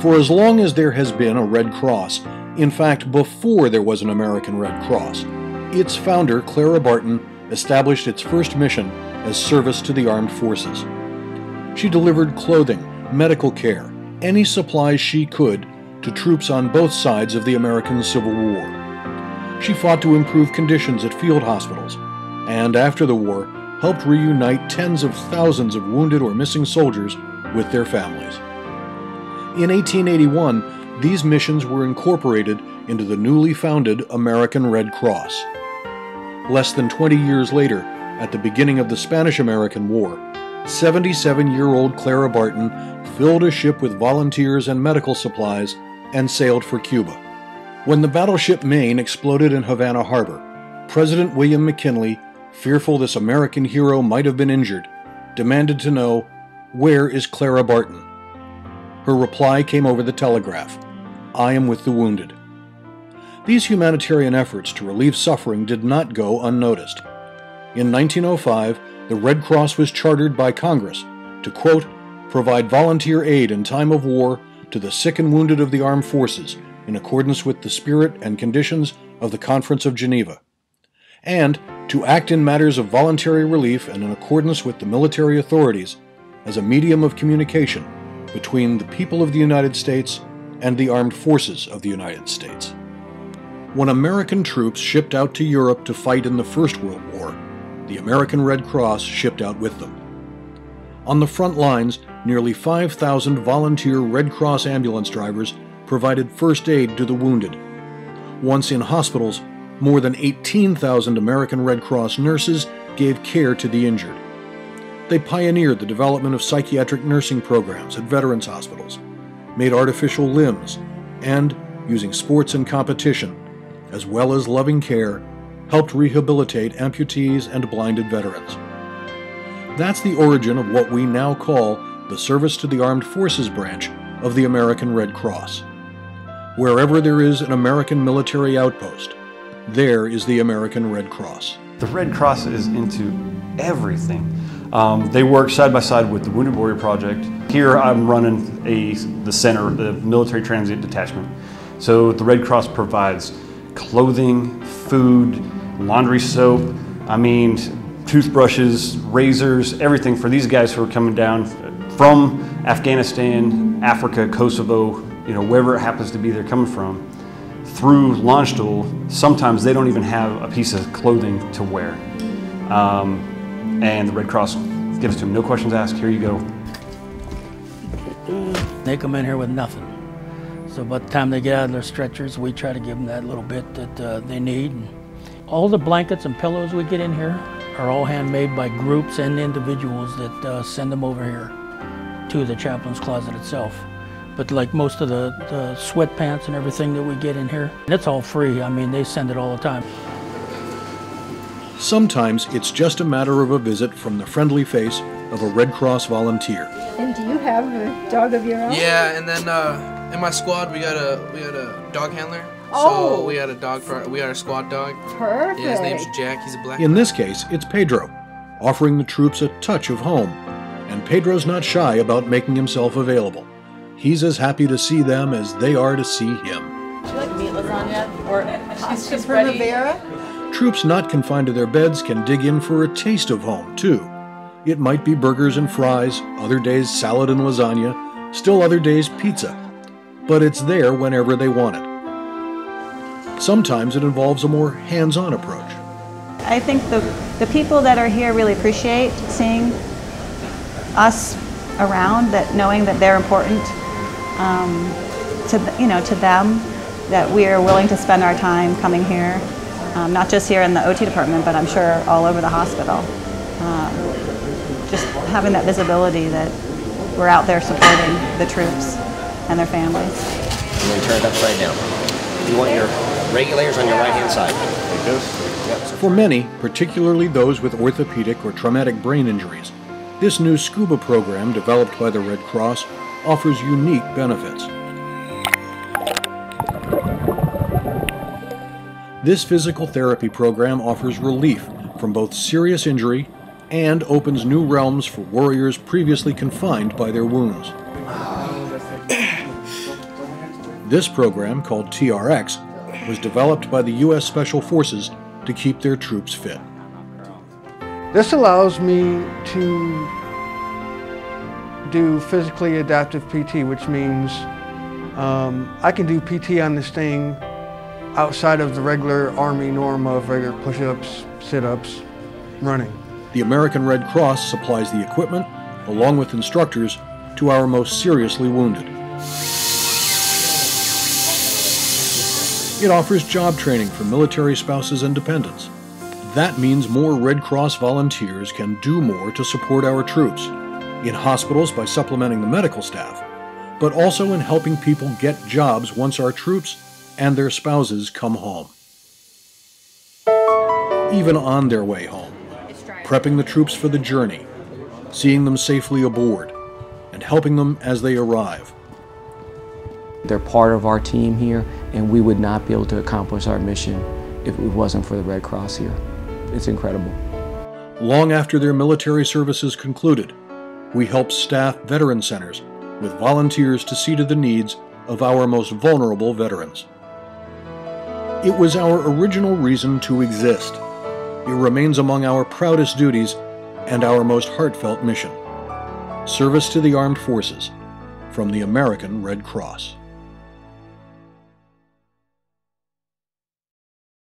For as long as there has been a Red Cross, in fact before there was an American Red Cross, its founder, Clara Barton, established its first mission as service to the armed forces. She delivered clothing, medical care, any supplies she could to troops on both sides of the American Civil War. She fought to improve conditions at field hospitals, and after the war, helped reunite tens of thousands of wounded or missing soldiers with their families. In 1881, these missions were incorporated into the newly founded American Red Cross. Less than 20 years later, at the beginning of the Spanish-American War, 77-year-old Clara Barton filled a ship with volunteers and medical supplies and sailed for Cuba. When the battleship Maine exploded in Havana Harbor, President William McKinley, fearful this American hero might have been injured, demanded to know, "Where is Clara Barton?" Her reply came over the telegraph, "I am with the wounded." These humanitarian efforts to relieve suffering did not go unnoticed. In 1905, the Red Cross was chartered by Congress to, quote, "provide volunteer aid in time of war to the sick and wounded of the armed forces in accordance with the spirit and conditions of the Conference of Geneva, and to act in matters of voluntary relief and in accordance with the military authorities as a medium of communication between the people of the United States and the armed forces of the United States." When American troops shipped out to Europe to fight in the First World War, the American Red Cross shipped out with them. On the front lines, nearly 5,000 volunteer Red Cross ambulance drivers provided first aid to the wounded. Once in hospitals, more than 18,000 American Red Cross nurses gave care to the injured. They pioneered the development of psychiatric nursing programs at veterans hospitals, made artificial limbs, and, using sports and competition, as well as loving care, helped rehabilitate amputees and blinded veterans. That's the origin of what we now call the Service to the Armed Forces branch of the American Red Cross. Wherever there is an American military outpost, there is the American Red Cross. The Red Cross is into everything. They work side by side with the Wounded Warrior Project. Here I'm running the center, the Military Transient Detachment. So the Red Cross provides clothing, food, laundry soap, toothbrushes, razors, everything for these guys who are coming down from Afghanistan, Africa, Kosovo, wherever it happens to be they're coming from, through Landstuhl. Sometimes they don't even have a piece of clothing to wear. And the Red Cross gives it to them, no questions asked, here you go. They come in here with nothing. So by the time they get out of their stretchers, we try to give them that little bit that they need. All the blankets and pillows we get in here are all handmade by groups and individuals that send them over here to the chaplain's closet itself. But like most of the sweatpants and everything that we get in here, it's all free. They send it all the time. Sometimes it's just a matter of a visit from the friendly face of a Red Cross volunteer. And do you have a dog of your own? Yeah, and then in my squad we got a dog handler. Oh. So we got a squad dog. Perfect. Yeah, his name's Jack. He's a black. In this case, it's Pedro, offering the troops a touch of home. And Pedro's not shy about making himself available. He's as happy to see them as they are to see him. Would you like meat lasagna? Or she's ready. Primavera? Troops not confined to their beds can dig in for a taste of home, too. It might be burgers and fries, other days salad and lasagna, still other days pizza. But it's there whenever they want it. Sometimes it involves a more hands-on approach. I think the people that are here really appreciate seeing us around, that knowing that they're important to them, that we are willing to spend our time coming here, not just here in the OT department, but I'm sure all over the hospital. Just having that visibility that we're out there supporting the troops and their families. I'm going to turn it upside down. You want your regulators on your right-hand side. Like this? Yep. For many, particularly those with orthopedic or traumatic brain injuries, this new scuba program developed by the Red Cross offers unique benefits. This physical therapy program offers relief from both serious injury and opens new realms for warriors previously confined by their wounds. This program, called TRX, was developed by the U.S. Special Forces to keep their troops fit. This allows me to do physically adaptive PT, which means I can do PT on this thing outside of the regular Army norm of regular push-ups, sit-ups, running. The American Red Cross supplies the equipment, along with instructors, to our most seriously wounded. It offers job training for military spouses and dependents. That means more Red Cross volunteers can do more to support our troops, in hospitals by supplementing the medical staff, but also in helping people get jobs once our troops and their spouses come home. Even on their way home, prepping the troops for the journey, seeing them safely aboard, and helping them as they arrive. They're part of our team here, and we would not be able to accomplish our mission if it wasn't for the Red Cross here. It's incredible. Long after their military services concluded, we help staff veteran centers with volunteers to see to the needs of our most vulnerable veterans. It was our original reason to exist. It remains among our proudest duties and our most heartfelt mission. Service to the armed forces from the American Red Cross.